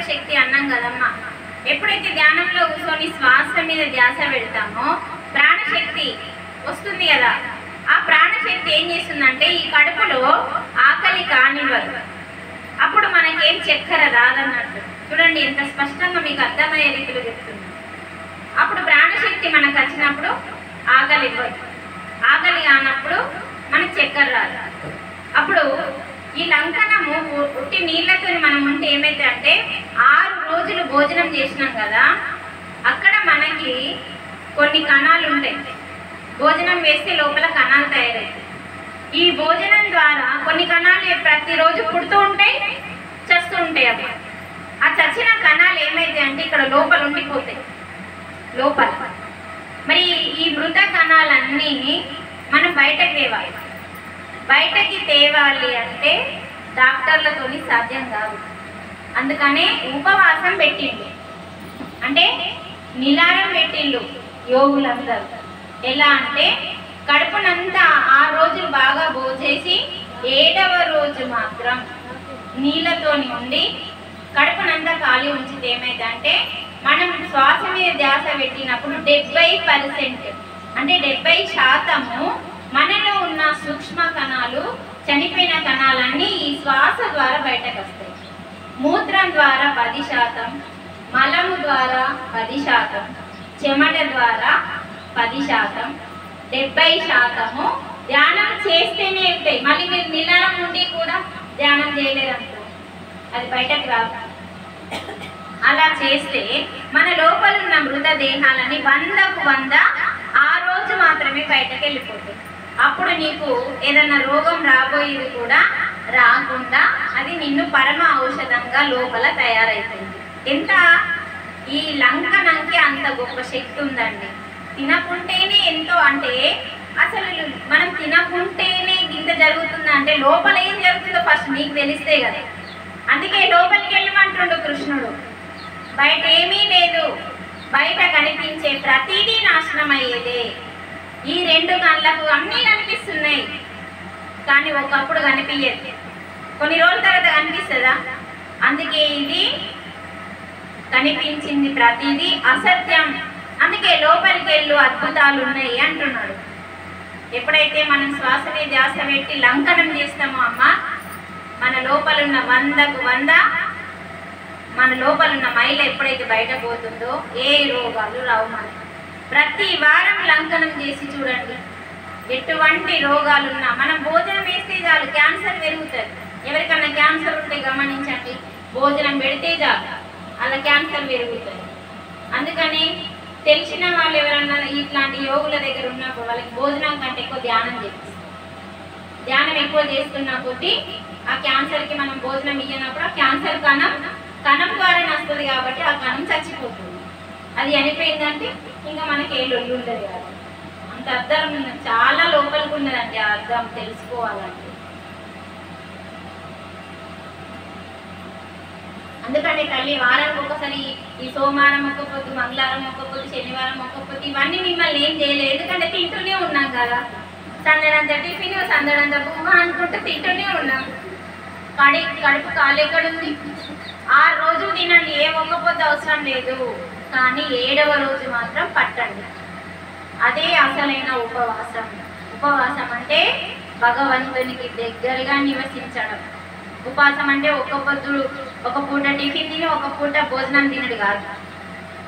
ప్రాణశక్తి అన్నాం కదమ్మా. ఎప్పుడైతే ధ్యానంలో కూర్చొని శ్వాస మీద ధ్యాస పెడతామో ప్రాణశక్తి వస్తుంది కదా. ఆ ప్రాణశక్తి ఏం చేస్తుందంటే ఈ కడుపులో ఆకలి కానివ్వదు. అప్పుడు మనకేం చక్కెర రాదన్నట్టు. చూడండి ఎంత స్పష్టంగా మీకు అర్థమయ్యే రీతిలో చెప్తుంది. అప్పుడు ప్రాణశక్తి మనకు వచ్చినప్పుడు ఆకలి ఇవ్వదు. ఆకలి కానప్పుడు మనకు చక్కెర రాదు. అప్పుడు ఈ లంకనము ఉట్టి నీళ్లతో మనం ఉంటే ఏమైతే అంటే 6 రోజులు భోజనం చేసినాం కదా, అక్కడ మనకి కొన్ని కణాలు ఉంటాయి. భోజనం వేస్తే లోపల కణాలు తయారవుతాయి. ఈ భోజనం ద్వారా కొన్ని కణాలు ప్రతిరోజు పుడుతూ ఉంటాయి, చస్తూ ఉంటాయి. అవి ఆ చచ్చిన కణాలు ఏమైతే అంటే ఇక్కడ లోపల ఉండిపోతాయి. లోపల మరి ఈ మృత కణాలన్నీ మనం బయటకు తేవాలి. బయటకి తేవాలి అంటే డాక్టర్లతోని సాధ్యం కాదు. అందుకనే ఉపవాసం పెట్టిండు, అంటే నిలారం పెట్టిండు యోగులందరూ. ఎలా అంటే కడుపునంతా 6 రోజులు బాగా భోజేసి 7వ రోజు మాత్రం నీళ్ళతోని ఉండి కడుపునంతా ఖాళీ ఉంచితే ఏమైందంటే మనం శ్వాస మీద ధ్యాస పెట్టినప్పుడు 70% అంటే 70% మనలో ఉన్న సూక్ష్మ కణాలు, చనిపోయిన కణాలన్నీ ఈ శ్వాస ద్వారా బయటకు వస్తాయి. మూత్రం ద్వారా 10%, మలము ద్వారా 10%, చెమట ద్వారా 10%, 70% ధ్యానం చేస్తేనే వెళ్తాయి. మళ్ళీ మీరు నిలారం నుండి కూడా ధ్యానం చేయలేదనుకో అది బయటకు రాదు. అలా చేస్తే మన లోపల ఉన్న మృతదేహాలని 100కు 100 ఆ రోజు మాత్రమే బయటకు వెళ్ళిపోతాయి. అప్పుడు నీకు ఏదన్నా రోగం రాబోయేది కూడా రాకుండా అది నిన్ను పరమ ఔషధంగా లోపల తయారైతుంది. ఎంత ఈ లంకనంకి అంత గొప్ప శక్తి ఉందండి. తినకుంటేనే ఎంతో, అంటే అసలు మనం తినకుంటేనే ఇంత జరుగుతుందా అంటే లోపల ఏం జరుగుతుందో ఫస్ట్ నీకు తెలిస్తే కదా. అందుకే లోపలికి వెళ్ళమంటుండు కృష్ణుడు. బయట ఏమీ లేదు, బయట కనిపించే ప్రతిదీ నాశనం అయ్యేదే. ఈ 2 కళ్ళకు అన్నీ కనిపిస్తున్నాయి కానీ ఒకప్పుడు కనిపించదు, కొన్ని రోజుల తర్వాత కనిపిస్తుందా? అందుకే ఇది కనిపించింది ప్రతిదీ అసత్యం. అందుకే లోపలికి వెళ్ళు అద్భుతాలు ఉన్నాయి అంటున్నాడు. ఎప్పుడైతే మనం శ్వాస మీద ధ్యాస పెట్టి లంకనం చేస్తామో అమ్మ, మన లోపల ఉన్న 100కు 100 మన లోపల ఉన్న మైల ఎప్పుడైతే బయట పోతుందో ఏ రోగాలు రావు. మనకి ప్రతి వారం లంకనం చేసి చూడండి, ఎటువంటి రోగాలున్నా మనం భోజనం వేస్తే చాలు క్యాన్సర్ పెరుగుతుంది. ఎవరికన్నా క్యాన్సర్ ఉంటే గమనించండి, భోజనం పెడితే చాలు అలా క్యాన్సర్ పెరుగుతుంది. అందుకని తెలిసిన వాళ్ళు ఎవరన్నా ఇట్లాంటి యోగుల దగ్గర ఉన్నప్పుడు వాళ్ళకి భోజనం కంటే ఎక్కువ ధ్యానం చేపిస్తారు. ధ్యానం ఎక్కువ చేస్తున్న కొద్దీ ఆ క్యాన్సర్కి మనం భోజనం ఇయ్యనప్పుడు ఆ క్యాన్సర్ కణం ద్వారా వస్తుంది కాబట్టి ఆ కణం చచ్చిపోతుంది. అది చనిపోయిందంటే ఇంకా మనకి ఏ లొల్లు ఉండదు కదా. అంత అర్థం చాలా లోపలికి ఉన్నదండి ఆ అర్థం తెలుసుకోవాలంటే. అందుకని తల్లి వారానికి ఒకసారి ఈ సోమవారం ఒక్కపోద్దు, మంగళవారం ఒక్కపోద్దు, శనివారం ఒక్కపోద్దు ఇవన్నీ మిమ్మల్ని ఏం చేయలేదు. ఎందుకంటే తింటూనే ఉన్నాం కదా, సందడంత టిఫిన్ సందడంత బువ్వ అనుకుంటే తింటూనే ఉన్నాం. కడుపు ఖాళీ ఎక్కడ ఉంది? 6 రోజులు తినండి, ఏ ఒక్కపోద్దు అవసరం లేదు. కానీ 7వ రోజు మాత్రం పట్టండి. అదే అసలైన ఉపవాసం. ఉపవాసం అంటే భగవంతునికి దగ్గరగా నివసించడం. ఉపవాసం అంటే ఒక పూట టిఫిన్ తిని ఒక పూట భోజనం తినడు కాదు.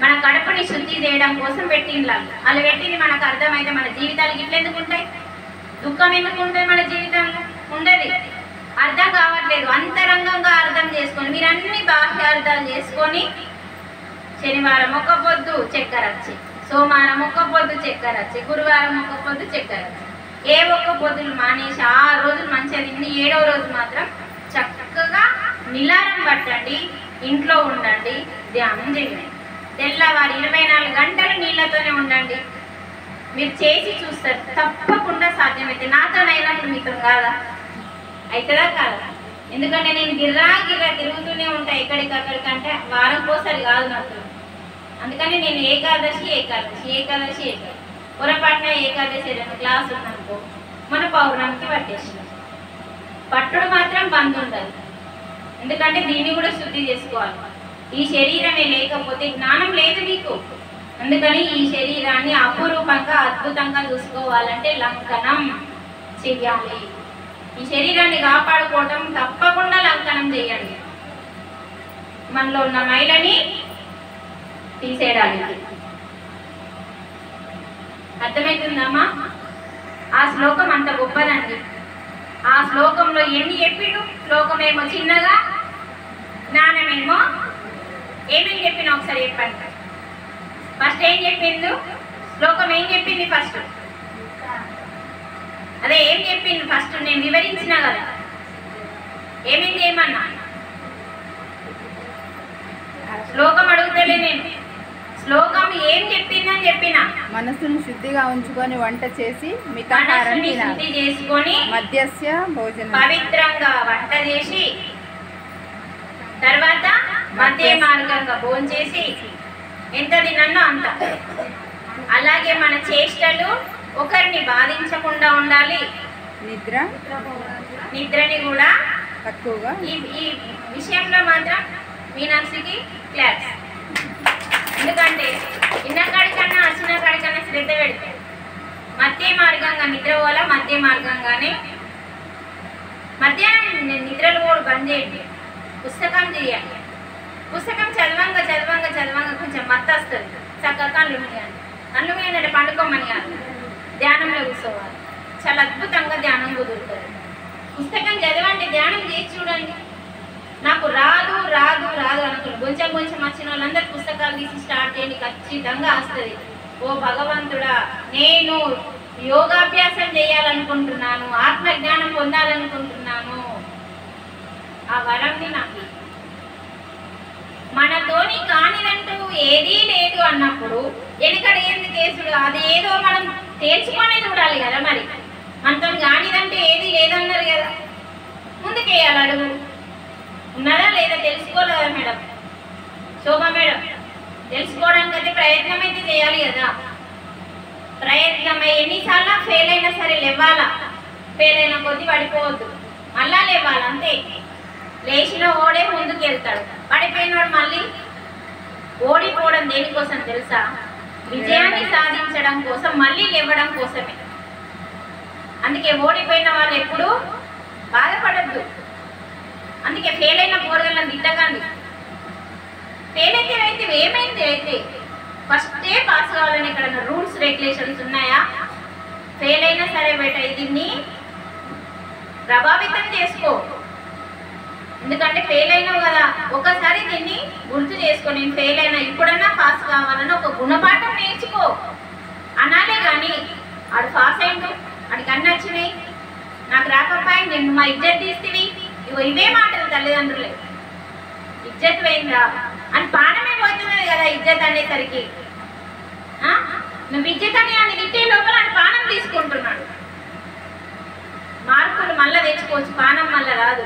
మన కడుపుని శుద్ధి చేయడం కోసం పెట్టింది. అలా పెట్టింది మనకు అర్థమైతే మన జీవితాలు ఇట్లా ఎందుకు ఉంటాయి? దుఃఖం ఎందుకు ఉంటుంది మన జీవితంలో? ఉండదు. అర్థం కావట్లేదు. అంతరంగంగా అర్థం చేసుకొని మీరు అన్ని బాహ్య అర్థాలు చేసుకొని శనివారం ఒక్క పొద్దు చక్కెర వచ్చి, సోమవారం ఒక్క పొద్దు చక్కెర వచ్చి, గురువారం ఒక్క పొద్దు చక్కెర వచ్చి, ఏ ఒక్క పొద్దులు మానేసి 6 రోజులు మంచిగా తిండి, 7వ రోజు మాత్రం చక్కగా నిలారం పట్టండి, ఇంట్లో ఉండండి, ధ్యానం చేయండి. తెల్లవారు 24 గంటలు నీళ్ళతోనే ఉండండి. మీరు చేసి చూస్తారు, తప్పకుండా సాధ్యమైతే. నాతోనైనప్పుడు మీతో కాదా? అవుతుందా కాదా? ఎందుకంటే నేను గిర్రా తిరుగుతూనే ఉంటాను ఎక్కడికక్కడికంటే, వారంకోసారి కాదు నాకు. అందుకని నేను ఏకాదశి పొరపాటున ఏకాదశి 2 క్లాసు ఉందనుకో మన పౌర్ణమికి పట్టేసిన. పట్టుడు మాత్రం బంద్ ఉండదు. ఎందుకంటే దీన్ని కూడా శుద్ధి చేసుకోవాలి. ఈ శరీరమే లేకపోతే జ్ఞానం లేదు మీకు. అందుకని ఈ శరీరాన్ని అపురూపంగా అద్భుతంగా చూసుకోవాలంటే లంకనం చెయ్యాలి. ఈ శరీరాన్ని కాపాడుకోవటం తప్పకుండా లంకనం చేయండి. మనలో ఉన్న మైలని తీసేయడానికి. అర్థమవుతుందమ్మా? ఆ శ్లోకం అంత గొప్పదండి. ఆ శ్లోకంలో ఎన్ని చెప్పిండు? శ్లోకమేమో చిన్నగా, జ్ఞానమేమో ఏమేమి చెప్పినా ఒకసారి చెప్పండి. ఫస్ట్ ఏం చెప్పిండు? శ్లోకం ఏం చెప్పింది? ఫస్ట్ అదే ఏం చెప్పింది? ఫస్ట్ నేను వివరించిన కదా, ఏమేం చేయమన్నా? శ్లోకం అడుగుతలే నేను, శ్లోకం ఏం చెప్పిందని చెప్పిన. మనసును శుద్ధిగా ఉంచుకొని వంట చేసి మనసుని శుద్ధి చేసుకొని మధ్యస్య భోజనం పవిత్రంగా వంట చేసి తర్వాత మధ్య మార్గంగా భోజనం చేసి ఎంత తినన్నో అంత. అలాగే మన చేష్టలు ఒకరిని బాధించకుండా ఉండాలి. నిద్రని కూడా తక్కువగా. ఈ విషయంలో మాత్రం మీనాక్షికి క్లాస్. ఎందుకంటే చిన్న కాడికన్నా చిన్న కాడికన్నా శ్రద్ధ పెడితే మధ్య మార్గంగా నిద్ర పోవాలా. మధ్య మార్గంగానే మధ్యాహ్నం నిద్రలు కూడా బంద్ చేయండి. పుస్తకం చేయాలి. పుస్తకం చదవంగా చదవంగా చదవంగా కొంచెం మత్తు వస్తుంది. చక్కగా కళ్ళు మూయాలి. కళ్ళు మూయాలంటే పండుకోమని కాదు, ధ్యానంలో కూర్చోవాలి. చాలా అద్భుతంగా ధ్యానం కుదురుతుంది. పుస్తకం చదవండి, ధ్యానం చేసి చూడండి. నాకు రాదు రాదు రాదు అనుకున్నాను. కొంచెం కొంచెం వచ్చిన వాళ్ళందరూ పుస్తకాలు తీసి స్టార్ట్ చేయండి, ఖచ్చితంగా వస్తుంది. ఓ భగవంతుడా, నేను యోగాభ్యాసం చేయాలనుకుంటున్నాను, ఆత్మజ్ఞానం పొందాలనుకుంటున్నాను, ఆ వరంని నాకు. మనతోని కానిదంటూ ఏదీ లేదు అన్నప్పుడు వెనుకడ ఏంది కేసుడు? అది ఏదో మనం తేల్చుకొని చూడాలి కదా. మరి మనతో కానిదంటూ ఏదీ లేదన్నారు కదా, ముందుకేయాలి అడుగు. ఉన్నదా లేదా తెలుసుకోలేదా మేడం? శోభా మేడం, తెలుసుకోవడానికి అయితే ప్రయత్నం అయితే చేయాలి కదా. ప్రయత్నమై ఎన్నిసార్లు ఫెయిల్ అయినా సరే లేవాలా. ఫెయిల్ అయిన కొద్దీ పడిపోవద్దు, మళ్ళా లేవాలి. అంతే. లేచిన ఓడే ముందుకు వెళ్తాడు, పడిపోయినాడు మళ్ళీ. ఓడిపోవడం దేనికోసం తెలుసా? విజయాన్ని సాధించడం కోసం, మళ్ళీ లేవడం కోసమే. అందుకే ఓడిపోయిన వాళ్ళు ఎప్పుడు బాధపడద్దు. అందుకే ఫెయిల్ అయిన పోరగాళ్ళని తిట్టకండి. ఫెయిల్ అయితే ఏమైంది? అయితే ఫస్టే పాస్ కావాలని ఇక్కడ రూల్స్ రెగ్యులేషన్స్ ఉన్నాయా? ఫెయిల్ అయినా సరే బయట దీన్ని ప్రభావితం చేసుకో. ఎందుకంటే ఫెయిల్ అయినావు కదా, ఒకసారి దీన్ని గుర్తు చేసుకో. నేను ఫెయిల్ అయినా, ఇప్పుడన్నా పాస్ కావాలని ఒక గుణపాఠం నేర్చుకో అనాలే. కానీ ఆడు పాస్ అయిండు, ఆడికి అన్నీ వచ్చినాయి, నాకు రాకపోయి నేను మా ఇజ్జత్ తీస్తేవి, ఇవే మాటలు తల్లిదండ్రులే. ఇజ్జత్ పోయిందా అని పానమే పోతున్నది కదా ఇజ్జత్ అనేసరికి. నువ్వు ఇజ్జత్ అని అని తిట్టే లోపల అని పానం తీసుకుంటున్నాడు. మార్కులు మళ్ళా తెచ్చుకోవచ్చు, పానం మళ్ళా రాదు.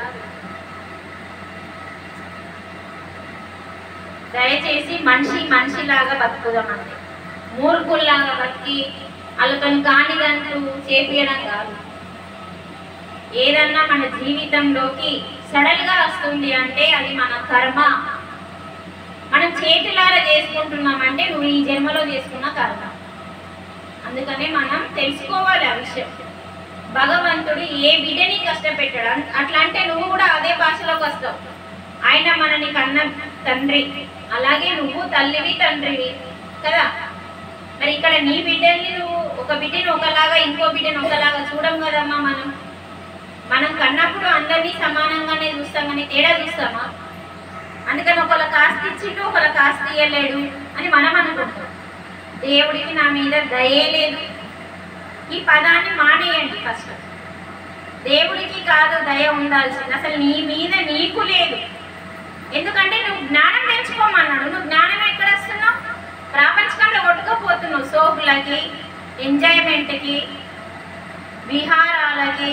దయచేసి మనిషిలాగా బతుకుదామంటే, మూర్ఖుల్లాగా బతికి వాళ్ళతో కానిదంటూ చేపియడం కాదు. ఏదన్నా మన జీవితంలోకి సడల్గా వస్తుంది అంటే అది మన కర్మ. మనం చేతులారా చేసుకుంటున్నామంటే నువ్వు ఈ జన్మలో చేసుకున్న కర్మ. అందుకనే మనం తెలుసుకోవాలి ఆ విషయం. భగవంతుడు ఏ బిడ్డని కష్టపెట్టాడు. అట్లా అంటే నువ్వు కూడా అదే భాషలోకి వస్తావు. ఆయన మనని కన్న తండ్రి, అలాగే నువ్వు తల్లివి తండ్రివి కదా. మరి ఇక్కడ నీ బిడ్డని నువ్వు ఒక బిడ్డని ఒకలాగా ఇంకో బిడ్డని ఒకలాగా చూడం కదమ్మా. మనం కన్నప్పుడు అందరినీ సమానంగానే చూస్తాం, కానీ తేడా చూస్తామా? అందుకని ఒకళ్ళ కాస్త ఇచ్చిండు, ఒకళ్ళ కాస్త ఇయ్యలేడు అని మనం అనుకుంటాం. దేవుడికి నా మీద దయే లేదు. ఈ పదాన్ని మానేయండి ఫస్ట్. దేవుడికి కాదు దయ ఉండాల్సింది, అసలు నీ మీద నీకు లేదు. ఎందుకంటే నువ్వు జ్ఞానం తెచ్చుకోమన్నాడు. నువ్వు జ్ఞానం ఎక్కడ వస్తున్నావు? ప్రాపంచకంలో కొట్టుకుపోతున్నావు. సోకులకి, ఎంజాయ్మెంట్కి, విహారాలకి,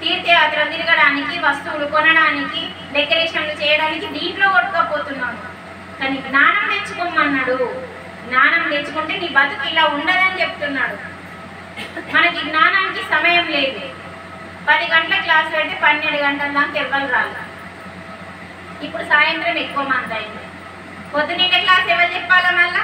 తీర్థయాత్ర తిరగడానికి, వస్తువులు కొనడానికి, డెకరేషన్లు చేయడానికి దీంట్లో కొట్టుకుపోతున్నాను. కానీ జ్ఞానం తెచ్చుకోమన్నాడు. జ్ఞానం తెచ్చుకుంటే నీ బతుకు ఇలా ఉండదని చెప్తున్నాడు. మనకి జ్ఞానానికి సమయం లేదు. 10 గంటల క్లాస్ పెడితే 12 గంటల దాకా ఎవ్వరు రాదు. ఇప్పుడు సాయంత్రం ఎక్కువ మంది అయింది. పొద్దున్న క్లాస్ ఎవరు చెప్పాలా మళ్ళా?